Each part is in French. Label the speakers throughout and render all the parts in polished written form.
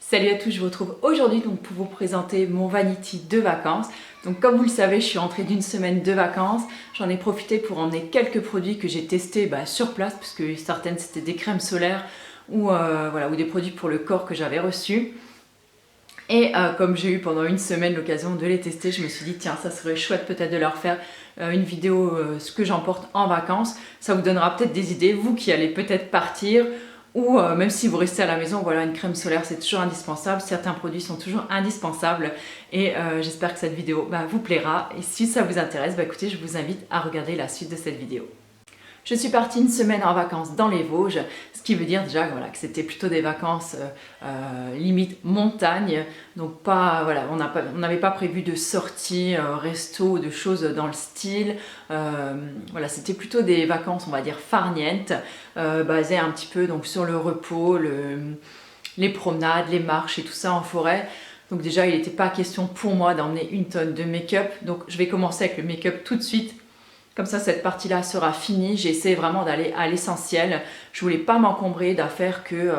Speaker 1: Salut à tous, je vous retrouve aujourd'hui pour vous présenter mon vanity de vacances. Donc comme vous le savez, je suis rentrée d'une semaine de vacances. J'en ai profité pour emmener quelques produits que j'ai testés sur place, puisque certaines c'était des crèmes solaires ou des produits pour le corps que j'avais reçus. Et comme j'ai eu pendant une semaine l'occasion de les tester, je me suis dit tiens, ça serait chouette peut-être de leur faire une vidéo ce que j'emporte en vacances. Ça vous donnera peut-être des idées, vous qui allez peut-être partir ou même si vous restez à la maison, voilà, une crème solaire c'est toujours indispensable. Certains produits sont toujours indispensables et j'espère que cette vidéo vous plaira. Et si ça vous intéresse, écoutez, je vous invite à regarder la suite de cette vidéo. Je suis partie une semaine en vacances dans les Vosges, ce qui veut dire déjà que c'était plutôt des vacances limite montagne. Donc on n'avait pas prévu de sortie, resto ou de choses dans le style. C'était plutôt des vacances, on va dire, farnientes, basées un petit peu donc, sur le repos, les promenades, les marches et tout ça en forêt. Donc déjà, il n'était pas question pour moi d'emmener une tonne de make-up. Donc je vais commencer avec le make-up tout de suite. Comme ça, cette partie-là sera finie. J'ai essayé vraiment d'aller à l'essentiel. Je voulais pas m'encombrer d'affaires que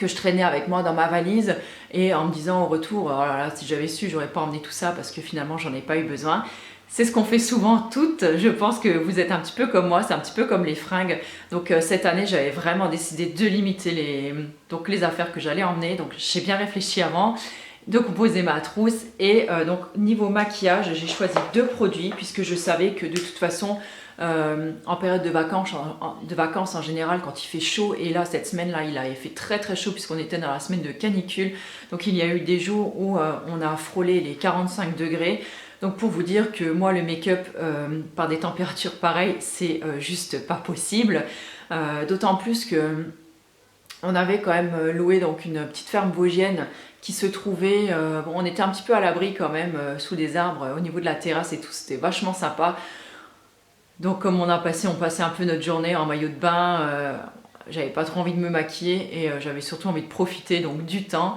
Speaker 1: je traînais avec moi dans ma valise et en me disant au retour, oh là là, si j'avais su, j'aurais pas emmené tout ça parce que finalement, j'en ai pas eu besoin. C'est ce qu'on fait souvent toutes. Je pense que vous êtes un petit peu comme moi, c'est un petit peu comme les fringues. Donc cette année, j'avais vraiment décidé de limiter les affaires que j'allais emmener. Donc j'ai bien réfléchi avant de composer ma trousse et donc niveau maquillage j'ai choisi deux produits puisque je savais que de toute façon en période de vacances en général quand il fait chaud, et là cette semaine là il avait fait très très chaud puisqu'on était dans la semaine de canicule, donc il y a eu des jours où on a frôlé les 45 degrés. Donc pour vous dire que moi le make-up par des températures pareilles c'est juste pas possible, d'autant plus que on avait quand même loué donc une petite ferme vosgienne qui se trouvait, on était un petit peu à l'abri quand même sous des arbres au niveau de la terrasse et tout, c'était vachement sympa. Donc comme on passait un peu notre journée en maillot de bain, j'avais pas trop envie de me maquiller et j'avais surtout envie de profiter donc du temps.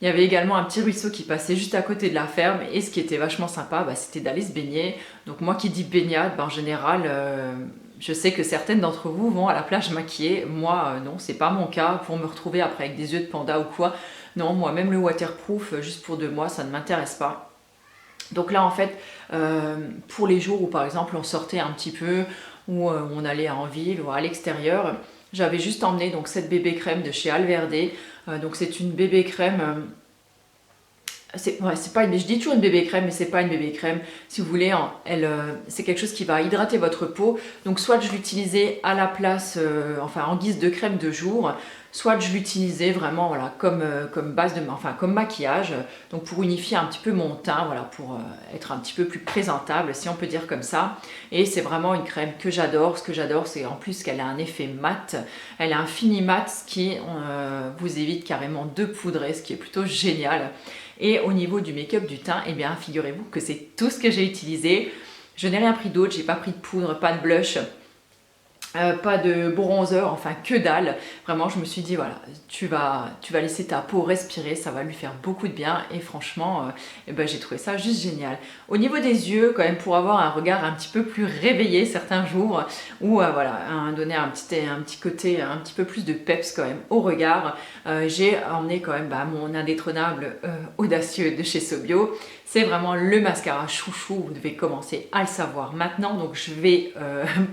Speaker 1: Il y avait également un petit ruisseau qui passait juste à côté de la ferme et ce qui était vachement sympa, c'était d'aller se baigner. Donc moi qui dis baignade, en général, je sais que certaines d'entre vous vont à la plage maquillées. Moi non, c'est pas mon cas, pour me retrouver après avec des yeux de panda ou quoi. Non, moi même le waterproof, juste pour 2 mois, ça ne m'intéresse pas. Donc là en fait, pour les jours où par exemple on sortait un petit peu, ou on allait en ville ou à l'extérieur, j'avais juste emmené donc cette bébé crème de chez Alverde. Donc c'est une bébé crème, c'est pas je dis toujours une bébé crème mais c'est pas une bébé crème, si vous voulez, c'est quelque chose qui va hydrater votre peau. Donc soit je l'utilisais à la place, en guise de crème de jour, soit je l'utilisais vraiment comme base comme maquillage, donc pour unifier un petit peu mon teint, pour être un petit peu plus présentable si on peut dire comme ça. Et c'est vraiment une crème que j'adore. Ce que j'adore c'est en plus qu'elle a un effet mat, elle a un fini mat, ce qui vous évite carrément de poudrer, ce qui est plutôt génial. Et au niveau du make-up du teint, figurez-vous que c'est tout ce que j'ai utilisé. Je n'ai rien pris d'autre, j'ai pas pris de poudre, pas de blush, pas de bronzer, enfin que dalle. Vraiment je me suis dit voilà, tu vas laisser ta peau respirer, ça va lui faire beaucoup de bien. Et franchement j'ai trouvé ça juste génial. Au niveau des yeux quand même, pour avoir un regard un petit peu plus réveillé certains jours, ou donner un petit côté un petit peu plus de peps quand même au regard, j'ai emmené quand même mon indétrônable audacieux de chez Sobio. C'est vraiment le mascara chouchou, vous devez commencer à le savoir maintenant, donc je vais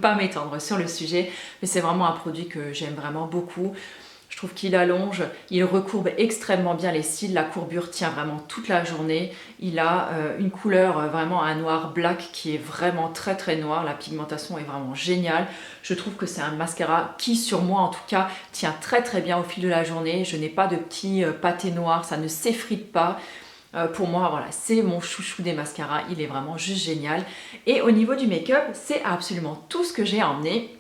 Speaker 1: pas m'étendre sur le sujet, mais c'est vraiment un produit que j'aime vraiment beaucoup. Je trouve qu'il allonge, il recourbe extrêmement bien les cils, la courbure tient vraiment toute la journée. Il a une couleur, vraiment un noir black qui est vraiment très très noir, la pigmentation est vraiment géniale. Je trouve que c'est un mascara qui, sur moi en tout cas, tient très très bien au fil de la journée. Je n'ai pas de petits pâtés noirs, ça ne s'effrite pas. Pour moi, c'est mon chouchou des mascaras, il est vraiment juste génial. Et au niveau du make-up, c'est absolument tout ce que j'ai emmené.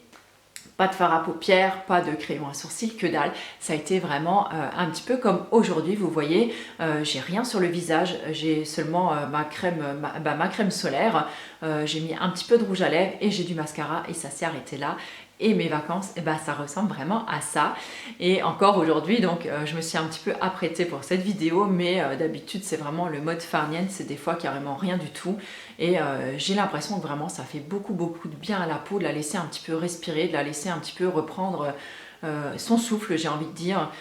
Speaker 1: Pas de fard à paupières, pas de crayon à sourcils, que dalle. Ça a été vraiment un petit peu comme aujourd'hui, vous voyez, j'ai rien sur le visage, j'ai seulement ma crème solaire, j'ai mis un petit peu de rouge à lèvres et j'ai du mascara et ça s'est arrêté là. Et mes vacances, ça ressemble vraiment à ça. Et encore aujourd'hui, donc je me suis un petit peu apprêtée pour cette vidéo, mais d'habitude c'est vraiment le mode farniente, c'est des fois carrément rien du tout. Et j'ai l'impression que vraiment ça fait beaucoup de bien à la peau, de la laisser un petit peu respirer, de la laisser un petit peu reprendre son souffle, j'ai envie de dire.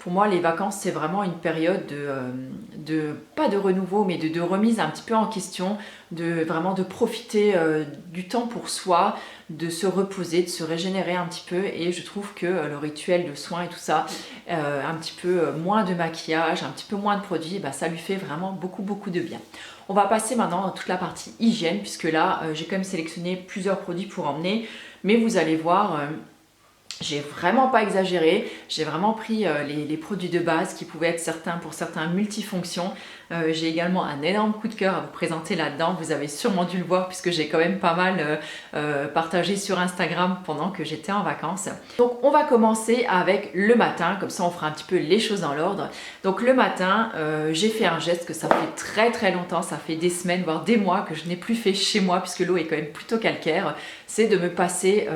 Speaker 1: Pour moi, les vacances, c'est vraiment une période pas de renouveau, mais de remise un petit peu en question, vraiment de profiter du temps pour soi, de se reposer, de se régénérer un petit peu. Et je trouve que le rituel de soins et tout ça, un petit peu moins de maquillage, un petit peu moins de produits, bah, ça lui fait vraiment beaucoup de bien. On va passer maintenant dans toute la partie hygiène, puisque là, j'ai quand même sélectionné plusieurs produits pour emmener, mais vous allez voir... j'ai vraiment pas exagéré, j'ai vraiment pris les produits de base qui pouvaient être certains pour certains multifonctions. J'ai également un énorme coup de cœur à vous présenter là-dedans, vous avez sûrement dû le voir puisque j'ai quand même pas mal partagé sur Instagram pendant que j'étais en vacances. Donc on va commencer avec le matin, comme ça on fera un petit peu les choses dans l'ordre. Donc le matin, j'ai fait un geste que ça fait très longtemps, ça fait des semaines, voire des mois que je n'ai plus fait chez moi puisque l'eau est quand même plutôt calcaire, c'est de me passer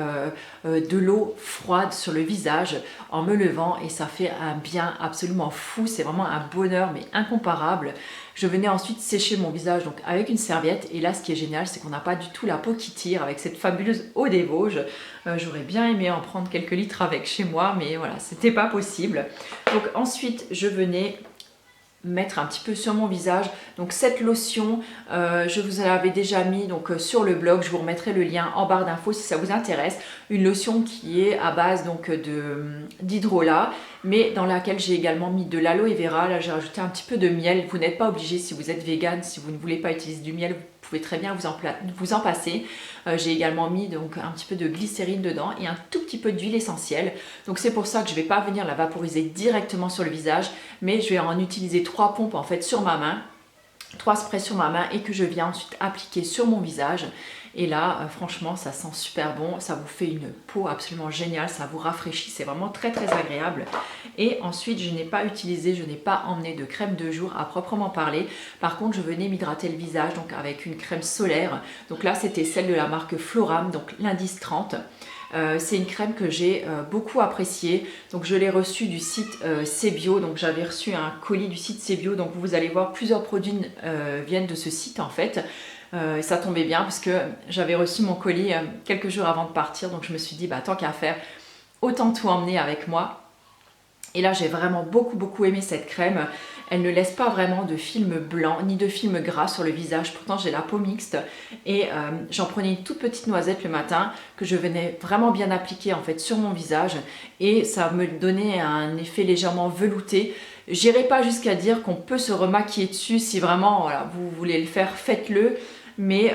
Speaker 1: de l'eau froide sur le visage en me levant et ça fait un bien absolument fou, c'est vraiment un bonheur mais incomparable. Je venais ensuite sécher mon visage donc avec une serviette et là ce qui est génial c'est qu'on n'a pas du tout la peau qui tire avec cette fabuleuse eau des Vosges. J'aurais bien aimé en prendre quelques litres avec chez moi mais voilà c'était pas possible. Donc ensuite je venais mettre un petit peu sur mon visage. Donc cette lotion, je vous l'avais déjà mis donc sur le blog, je vous remettrai le lien en barre d'infos si ça vous intéresse. Une lotion qui est à base donc d'hydrolat, mais dans laquelle j'ai également mis de l'aloe vera. Là j'ai rajouté un petit peu de miel. Vous n'êtes pas obligé si vous êtes vegan, si vous ne voulez pas utiliser du miel, vous pouvez très bien vous en passer. J'ai également mis donc un petit peu de glycérine dedans et un tout petit peu d'huile essentielle. Donc c'est pour ça que je ne vais pas venir la vaporiser directement sur le visage, mais je vais en utiliser 3 pompes en fait sur ma main, 3 sprays sur ma main et que je viens ensuite appliquer sur mon visage. Et là, franchement, ça sent super bon, ça vous fait une peau absolument géniale, ça vous rafraîchit, c'est vraiment très agréable. Et ensuite, je n'ai pas emmené de crème de jour à proprement parler. Par contre, je venais m'hydrater le visage donc avec une crème solaire. Donc là, c'était celle de la marque Floram, donc l'indice 30. C'est une crème que j'ai beaucoup appréciée, donc je l'ai reçue du site Cébio, donc j'avais reçu un colis du site Cébio, donc vous allez voir plusieurs produits viennent de ce site en fait. Ça tombait bien parce que j'avais reçu mon colis quelques jours avant de partir, donc je me suis dit bah tant qu'à faire, autant tout emmener avec moi. Et là j'ai vraiment beaucoup aimé cette crème. Elle ne laisse pas vraiment de film blanc ni de film gras sur le visage. Pourtant j'ai la peau mixte et j'en prenais une toute petite noisette le matin que je venais vraiment bien appliquer en fait sur mon visage et ça me donnait un effet légèrement velouté. J'irai pas jusqu'à dire qu'on peut se remaquiller dessus si vraiment voilà, vous voulez le faire, faites-le. Mais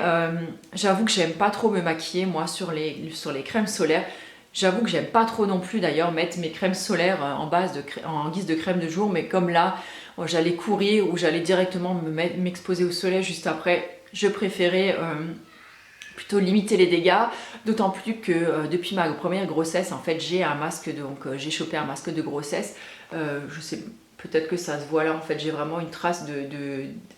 Speaker 1: j'avoue que j'aime pas trop me maquiller moi sur les crèmes solaires. J'avoue que j'aime pas trop non plus d'ailleurs mettre mes crèmes solaires en guise de crème de jour, mais comme là j'allais courir ou j'allais directement m'exposer au soleil juste après, je préférais plutôt limiter les dégâts, d'autant plus que depuis ma première grossesse en fait j'ai un masque, donc j'ai chopé un masque de grossesse, je sais peut-être que ça se voit là en fait j'ai vraiment une trace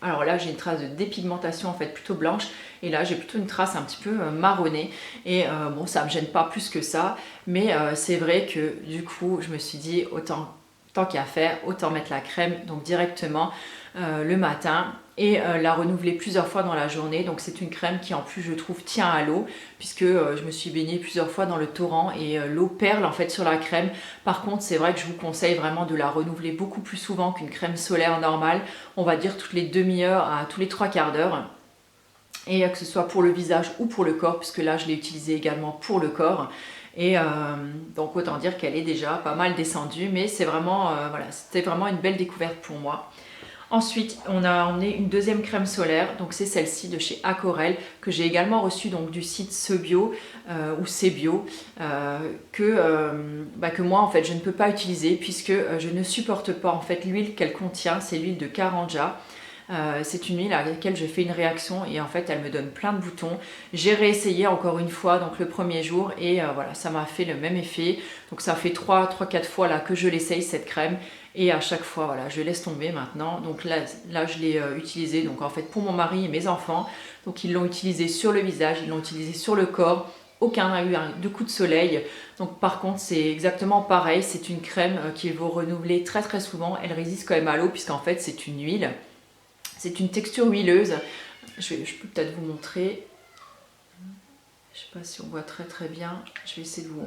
Speaker 1: alors là j'ai une trace de dépigmentation en fait plutôt blanche et là j'ai plutôt une trace un petit peu marronnée et bon ça me gêne pas plus que ça mais c'est vrai que du coup je me suis dit tant qu'à faire autant mettre la crème donc directement le matin et la renouveler plusieurs fois dans la journée. Donc c'est une crème qui en plus je trouve tient à l'eau puisque je me suis baignée plusieurs fois dans le torrent et l'eau perle en fait sur la crème. Par contre c'est vrai que je vous conseille vraiment de la renouveler beaucoup plus souvent qu'une crème solaire normale, on va dire toutes les demi-heures à tous les 3 quarts d'heure. Et que ce soit pour le visage ou pour le corps, puisque là je l'ai utilisée également pour le corps. Et donc autant dire qu'elle est déjà pas mal descendue, mais c'est vraiment, voilà, c'était vraiment une belle découverte pour moi. Ensuite, on a emmené une deuxième crème solaire, donc c'est celle-ci de chez Aquarelle, que j'ai également reçue donc du site Cebio ou Cebio, que moi en fait je ne peux pas utiliser puisque je ne supporte pas en fait l'huile qu'elle contient, c'est l'huile de Karanja. C'est une huile à laquelle je fais une réaction et en fait elle me donne plein de boutons. J'ai réessayé encore une fois donc le premier jour et voilà ça m'a fait le même effet. Donc ça fait 3-4 fois là que je l'essaye cette crème et à chaque fois voilà je laisse tomber maintenant. Donc là je l'ai utilisée donc en fait pour mon mari et mes enfants. Donc ils l'ont utilisé sur le visage, ils l'ont utilisé sur le corps. Aucun n'a eu de coup de soleil. Donc par contre c'est exactement pareil, c'est une crème qu'il faut renouveler très souvent. Elle résiste quand même à l'eau puisqu'en fait c'est une huile. C'est une texture huileuse. Je peux peut-être vous montrer. Je ne sais pas si on voit très bien. Je vais essayer de vous...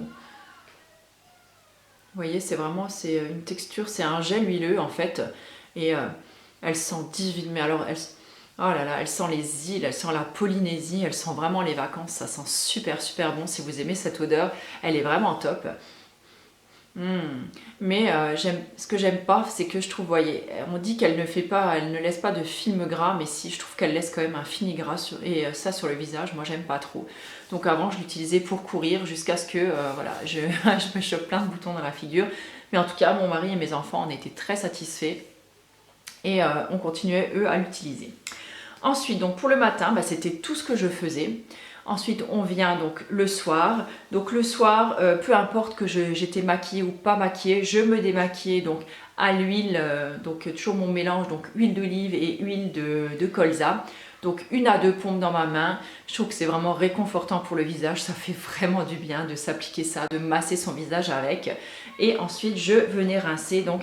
Speaker 1: Vous voyez, c'est une texture, c'est un gel huileux en fait. Et elle sent divine. Mais alors, oh là là, elle sent les îles, elle sent la Polynésie, elle sent vraiment les vacances. Ça sent super super bon. Si vous aimez cette odeur, elle est vraiment top. Mais ce que j'aime pas, c'est que je trouve, voyez, on dit qu'elle ne fait pas, elle ne laisse pas de film gras, mais si, je trouve qu'elle laisse quand même un fini gras et ça sur le visage, moi j'aime pas trop. Donc avant, je l'utilisais pour courir jusqu'à ce que, voilà, je me chope plein de boutons dans la figure. Mais en tout cas, mon mari et mes enfants en étaient très satisfaits et on continuait eux à l'utiliser. Ensuite, donc pour le matin, bah, c'était tout ce que je faisais. Ensuite, on vient donc le soir. Donc le soir, peu importe que j'étais maquillée ou pas maquillée, je me démaquillais donc à l'huile, donc toujours mon mélange, donc huile d'olive et huile de colza. Donc 1 à 2 pompes dans ma main. Je trouve que c'est vraiment réconfortant pour le visage. Ça fait vraiment du bien de s'appliquer ça, de masser son visage avec. Et ensuite, je venais rincer donc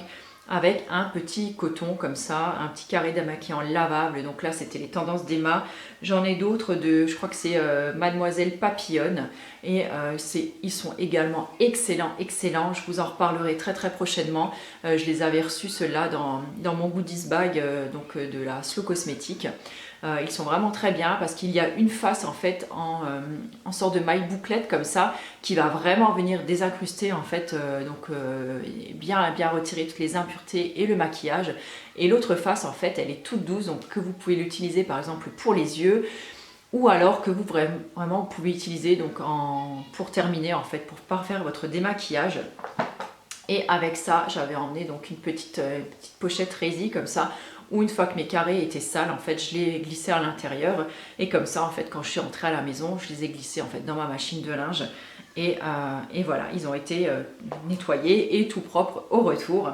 Speaker 1: avec un petit coton comme ça, un petit carré démaquillant lavable. Donc là, c'était les tendances d'Emma. J'en ai d'autres je crois que c'est Mademoiselle Papillonne. Et ils sont également excellents, excellents. Je vous en reparlerai très très prochainement. Je les avais reçus ceux-là dans mon goodies bag de la Slow Cosmétique. Ils sont vraiment très bien parce qu'il y a une face en fait en sorte de maille bouclette comme ça qui va vraiment venir désincruster en fait bien retirer toutes les impuretés et le maquillage, et l'autre face en fait elle est toute douce, donc que vous pouvez l'utiliser par exemple pour les yeux ou alors que vous vraiment pouvez utiliser donc pour terminer en fait pour parfaire votre démaquillage. Et avec ça, j'avais emmené donc une petite pochette Résy comme ça, où une fois que mes carrés étaient sales, en fait, je les glissais à l'intérieur. Et comme ça, en fait, quand je suis rentrée à la maison, je les ai glissés en fait dans ma machine de linge. Et voilà, ils ont été nettoyés et tout propres au retour.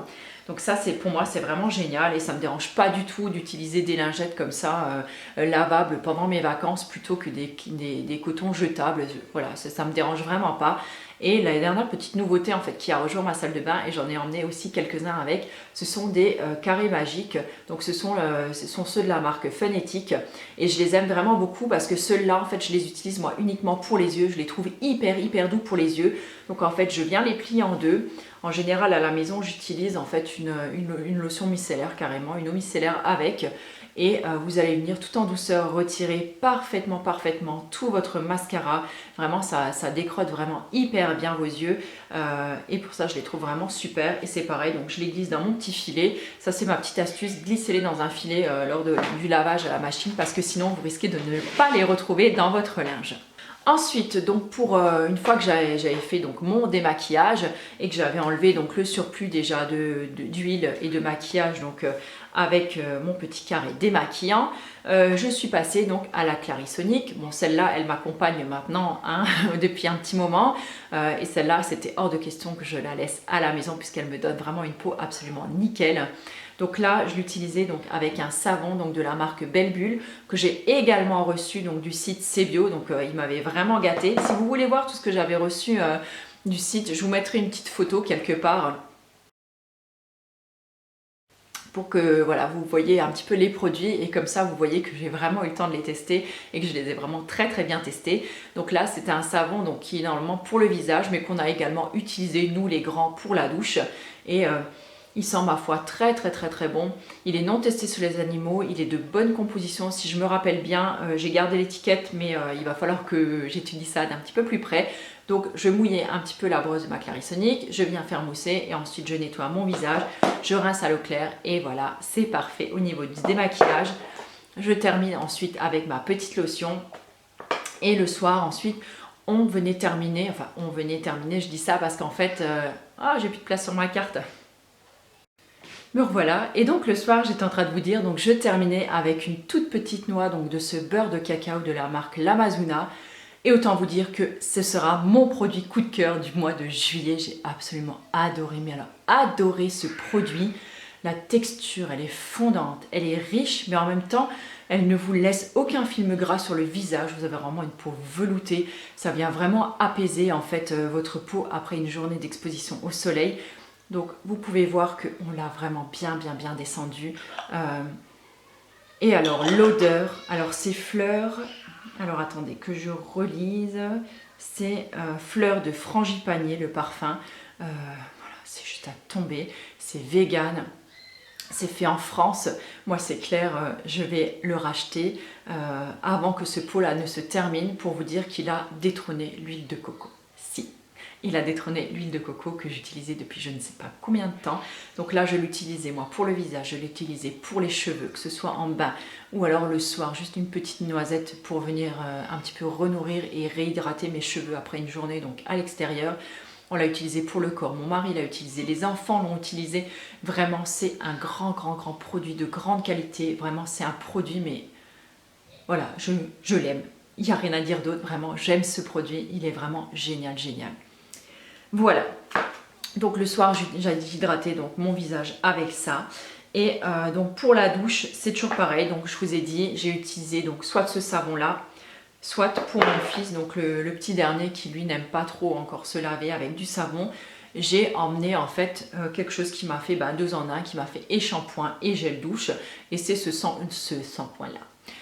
Speaker 1: Donc ça, pour moi, c'est vraiment génial et ça ne me dérange pas du tout d'utiliser des lingettes comme ça, lavables pendant mes vacances plutôt que des cotons jetables. Voilà, ça ne me dérange vraiment pas. Et la dernière petite nouveauté en fait qui a rejoint ma salle de bain, et j'en ai emmené aussi quelques-uns avec, ce sont des carrés magiques. Donc ce sont ceux de la marque Phonetic et je les aime vraiment beaucoup parce que ceux-là en fait je les utilise moi uniquement pour les yeux. Je les trouve hyper doux pour les yeux. Donc en fait je viens les plier en deux. En général à la maison j'utilise en fait une lotion micellaire, carrément une eau micellaire avec. Et vous allez venir tout en douceur retirer parfaitement tout votre mascara. Vraiment ça décrotte vraiment hyper bien vos yeux et pour ça je les trouve vraiment super. Et c'est pareil, donc je les glisse dans mon petit filet. Ça c'est ma petite astuce, glissez-les dans un filet lors du lavage à la machine parce que sinon vous risquez de ne pas les retrouver dans votre linge. Ensuite, donc pour une fois que j'avais fait donc mon démaquillage et que j'avais enlevé donc le surplus déjà d'huile et de maquillage donc avec mon petit carré démaquillant, je suis passée donc à la Clarisonic. Bon, celle-là, elle m'accompagne maintenant hein, depuis un petit moment et celle-là, c'était hors de question que je la laisse à la maison puisqu'elle me donne vraiment une peau absolument nickel. Donc là, je l'utilisais donc avec un savon donc de la marque Belle Bulle que j'ai également reçu donc du site Cébio. Donc il m'avait vraiment gâté. Si vous voulez voir tout ce que j'avais reçu du site, je vous mettrai une petite photo quelque part pour que voilà, vous voyez un petit peu les produits et comme ça vous voyez que j'ai vraiment eu le temps de les tester et que je les ai vraiment très bien testés. Donc là c'était un savon donc, qui est normalement pour le visage mais qu'on a également utilisé nous les grands pour la douche et il sent ma foi très bon. Il est non testé sur les animaux, il est de bonne composition. Si je me rappelle bien, j'ai gardé l'étiquette mais il va falloir que j'étudie ça d'un petit peu plus près. Donc je mouillais un petit peu la brosse de ma Clarisonic, je viens faire mousser et ensuite je nettoie mon visage, je rince à l'eau claire et voilà, c'est parfait au niveau du démaquillage. Je termine ensuite avec ma petite lotion et le soir ensuite on venait terminer, je dis ça parce qu'en fait, j'ai plus de place sur ma carte. Me revoilà, et donc le soir j'étais en train de vous dire, donc je terminais avec une toute petite noix donc de ce beurre de cacao de la marque L'Amazuna. Et autant vous dire que ce sera mon produit coup de cœur du mois de juillet. J'ai absolument adoré, mais alors adoré ce produit. La texture, elle est fondante, elle est riche, mais en même temps, elle ne vous laisse aucun film gras sur le visage. Vous avez vraiment une peau veloutée. Ça vient vraiment apaiser en fait votre peau après une journée d'exposition au soleil. Donc vous pouvez voir qu'on l'a vraiment bien descendu. Et alors l'odeur, alors ces fleurs... Alors attendez que je relise, c'est fleur de frangipanier le parfum. Voilà, c'est juste à tomber, c'est vegan. C'est fait en France, moi c'est clair, je vais le racheter avant que ce pot-là ne se termine pour vous dire qu'il a détrôné l'huile de coco. Si, il a détrôné l'huile de coco que j'utilisais depuis je ne sais pas combien de temps. Donc là je l'utilisais moi pour le visage, je l'utilisais pour les cheveux, que ce soit en bain ou alors le soir, juste une petite noisette pour venir un petit peu renourrir et réhydrater mes cheveux après une journée donc à l'extérieur. On l'a utilisé pour le corps, mon mari l'a utilisé, les enfants l'ont utilisé. Vraiment, c'est un grand produit de grande qualité. Vraiment, c'est un produit, mais voilà, je l'aime. Il n'y a rien à dire d'autre, vraiment, j'aime ce produit. Il est vraiment génial. Voilà. Donc le soir, j'ai hydraté donc, mon visage avec ça. Et donc pour la douche, c'est toujours pareil. Donc je vous ai dit, j'ai utilisé donc soit ce savon-là, soit pour mon fils, donc le petit dernier qui lui n'aime pas trop encore se laver avec du savon, j'ai emmené en fait quelque chose qui m'a fait 2 en 1, qui m'a fait et shampoing et gel douche, et c'est ce shampoing là.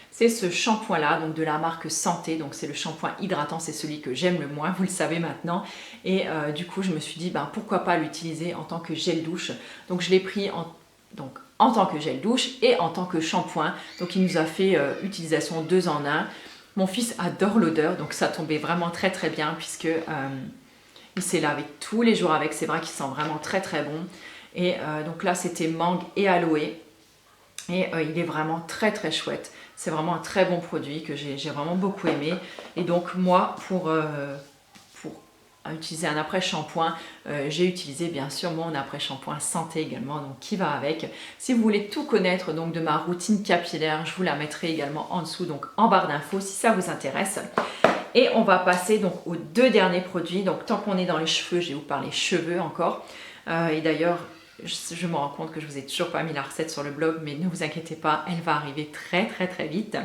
Speaker 1: C'est ce shampoing là, donc de la marque Santé, donc c'est le shampoing hydratant, c'est celui que j'aime le moins, vous le savez maintenant, et du coup je me suis dit pourquoi pas l'utiliser en tant que gel douche, donc je l'ai pris en tant que gel douche et en tant que shampoing, donc il nous a fait utilisation 2 en 1. Mon fils adore l'odeur, donc ça tombait vraiment très bien puisque il s'est lavé tous les jours avec, c'est vrai qu'il sent vraiment très bon. Et donc là c'était mangue et aloe et il est vraiment très chouette. C'est vraiment un très bon produit que j'ai vraiment beaucoup aimé. Et donc moi pour utiliser un après-shampoing, j'ai utilisé bien sûr mon après-shampoing Santé également, donc qui va avec. Si vous voulez tout connaître donc de ma routine capillaire, je vous la mettrai également en dessous, donc en barre d'infos si ça vous intéresse. Et on va passer donc aux 2 derniers produits. Donc tant qu'on est dans les cheveux, je vais vous parler cheveux encore. Et d'ailleurs, je me rends compte que je vous ai toujours pas mis la recette sur le blog, mais ne vous inquiétez pas, elle va arriver très vite.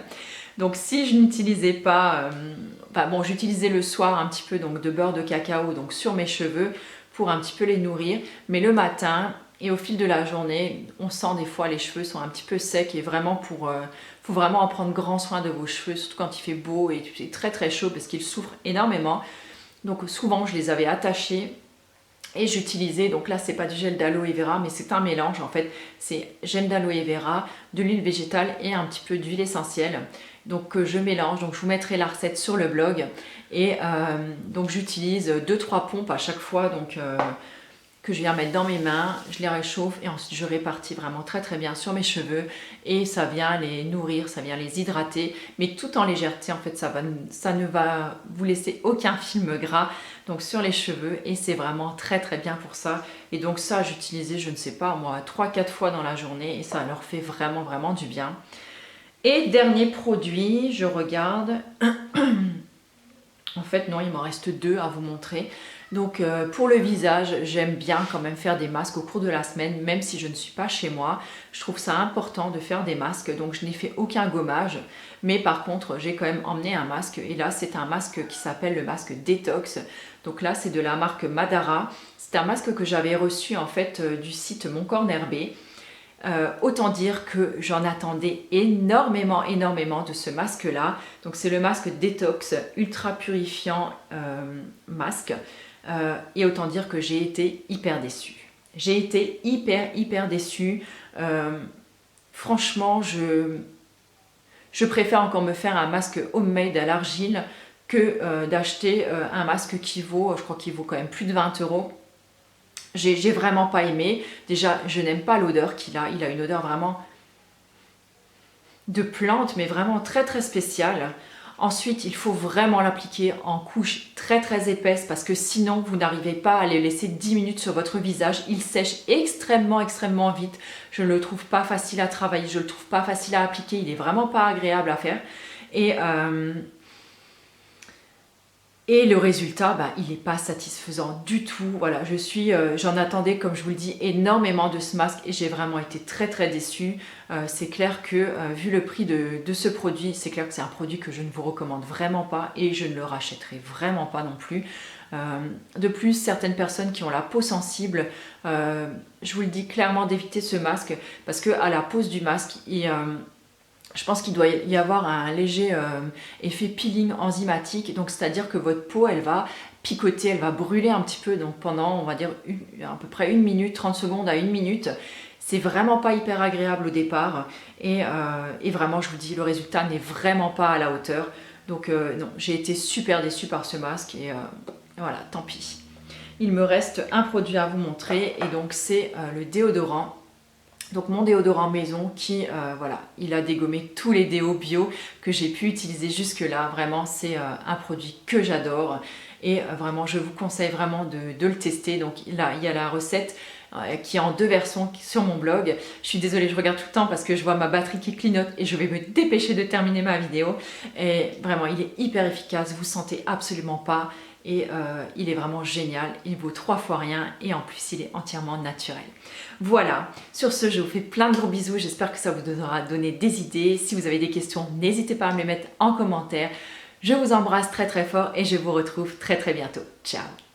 Speaker 1: Donc si je n'utilisais pas, j'utilisais le soir un petit peu donc, de beurre de cacao donc, sur mes cheveux pour un petit peu les nourrir, mais le matin et au fil de la journée, on sent des fois les cheveux sont un petit peu secs et vraiment faut vraiment en prendre grand soin de vos cheveux, surtout quand il fait beau et c'est très chaud parce qu'ils souffrent énormément. Donc souvent je les avais attachés. Et j'utilisais, donc là c'est pas du gel d'aloe vera, mais c'est un mélange en fait, c'est gel d'aloe vera, de l'huile végétale et un petit peu d'huile essentielle. Donc je mélange, donc je vous mettrai la recette sur le blog. Et donc j'utilise 2-3 pompes à chaque fois, donc que je viens mettre dans mes mains, je les réchauffe et ensuite je répartis vraiment très bien sur mes cheveux et ça vient les nourrir, ça vient les hydrater, mais tout en légèreté en fait, ça ne va vous laisser aucun film gras donc sur les cheveux et c'est vraiment très bien pour ça. Et donc ça j'utilisais, je ne sais pas moi, 3-4 fois dans la journée et ça leur fait vraiment du bien. Et dernier produit, je regarde, en fait non il m'en reste 2 à vous montrer. Donc pour le visage, j'aime bien quand même faire des masques au cours de la semaine, même si je ne suis pas chez moi. Je trouve ça important de faire des masques, donc je n'ai fait aucun gommage. Mais par contre, j'ai quand même emmené un masque. Et là, c'est un masque qui s'appelle le masque Détox. Donc là, c'est de la marque Madara. C'est un masque que j'avais reçu en fait du site Mon Corps Herbé. Autant dire que j'en attendais énormément de ce masque là. Donc c'est le masque Détox ultra purifiant masque. Et autant dire que j'ai été hyper déçue. J'ai été hyper déçue. Franchement, je préfère encore me faire un masque homemade à l'argile que d'acheter un masque qui vaut, je crois qu'il vaut quand même plus de 20 €. J'ai vraiment pas aimé. Déjà, je n'aime pas l'odeur qu'il a. Il a une odeur vraiment de plante, mais vraiment très spéciale. Ensuite, il faut vraiment l'appliquer en couche très épaisse parce que sinon, vous n'arrivez pas à les laisser 10 minutes sur votre visage. Il sèche extrêmement vite. Je ne le trouve pas facile à travailler, je ne le trouve pas facile à appliquer. Il n'est vraiment pas agréable à faire. Et le résultat, il n'est pas satisfaisant du tout. Voilà, j'en attendais, comme je vous le dis, énormément de ce masque et j'ai vraiment été très déçue. C'est clair que, vu le prix de ce produit, c'est clair que c'est un produit que je ne vous recommande vraiment pas et je ne le rachèterai vraiment pas non plus. De plus, certaines personnes qui ont la peau sensible, je vous le dis clairement d'éviter ce masque parce qu'à la pose du masque, je pense qu'il doit y avoir un léger effet peeling enzymatique, donc c'est-à-dire que votre peau, elle va picoter, elle va brûler un petit peu, donc pendant on va dire à peu près 1 minute, 30 secondes à 1 minute. C'est vraiment pas hyper agréable au départ et vraiment je vous dis le résultat n'est vraiment pas à la hauteur. Donc non, j'ai été super déçue par ce masque et voilà, tant pis. Il me reste un produit à vous montrer et donc c'est le déodorant. Donc mon déodorant maison qui, voilà, il a dégommé tous les déos bio que j'ai pu utiliser jusque là. Vraiment c'est un produit que j'adore et vraiment je vous conseille vraiment de le tester. Donc là il y a la recette qui est en 2 versions sur mon blog. Je suis désolée, je regarde tout le temps parce que je vois ma batterie qui clignote et je vais me dépêcher de terminer ma vidéo. Et vraiment il est hyper efficace, vous sentez absolument pas. Et il est vraiment génial, il vaut 3 fois rien et en plus il est entièrement naturel. Voilà, sur ce je vous fais plein de gros bisous, j'espère que ça vous aura donné des idées. Si vous avez des questions, n'hésitez pas à me les mettre en commentaire. Je vous embrasse très très fort et je vous retrouve très très bientôt. Ciao!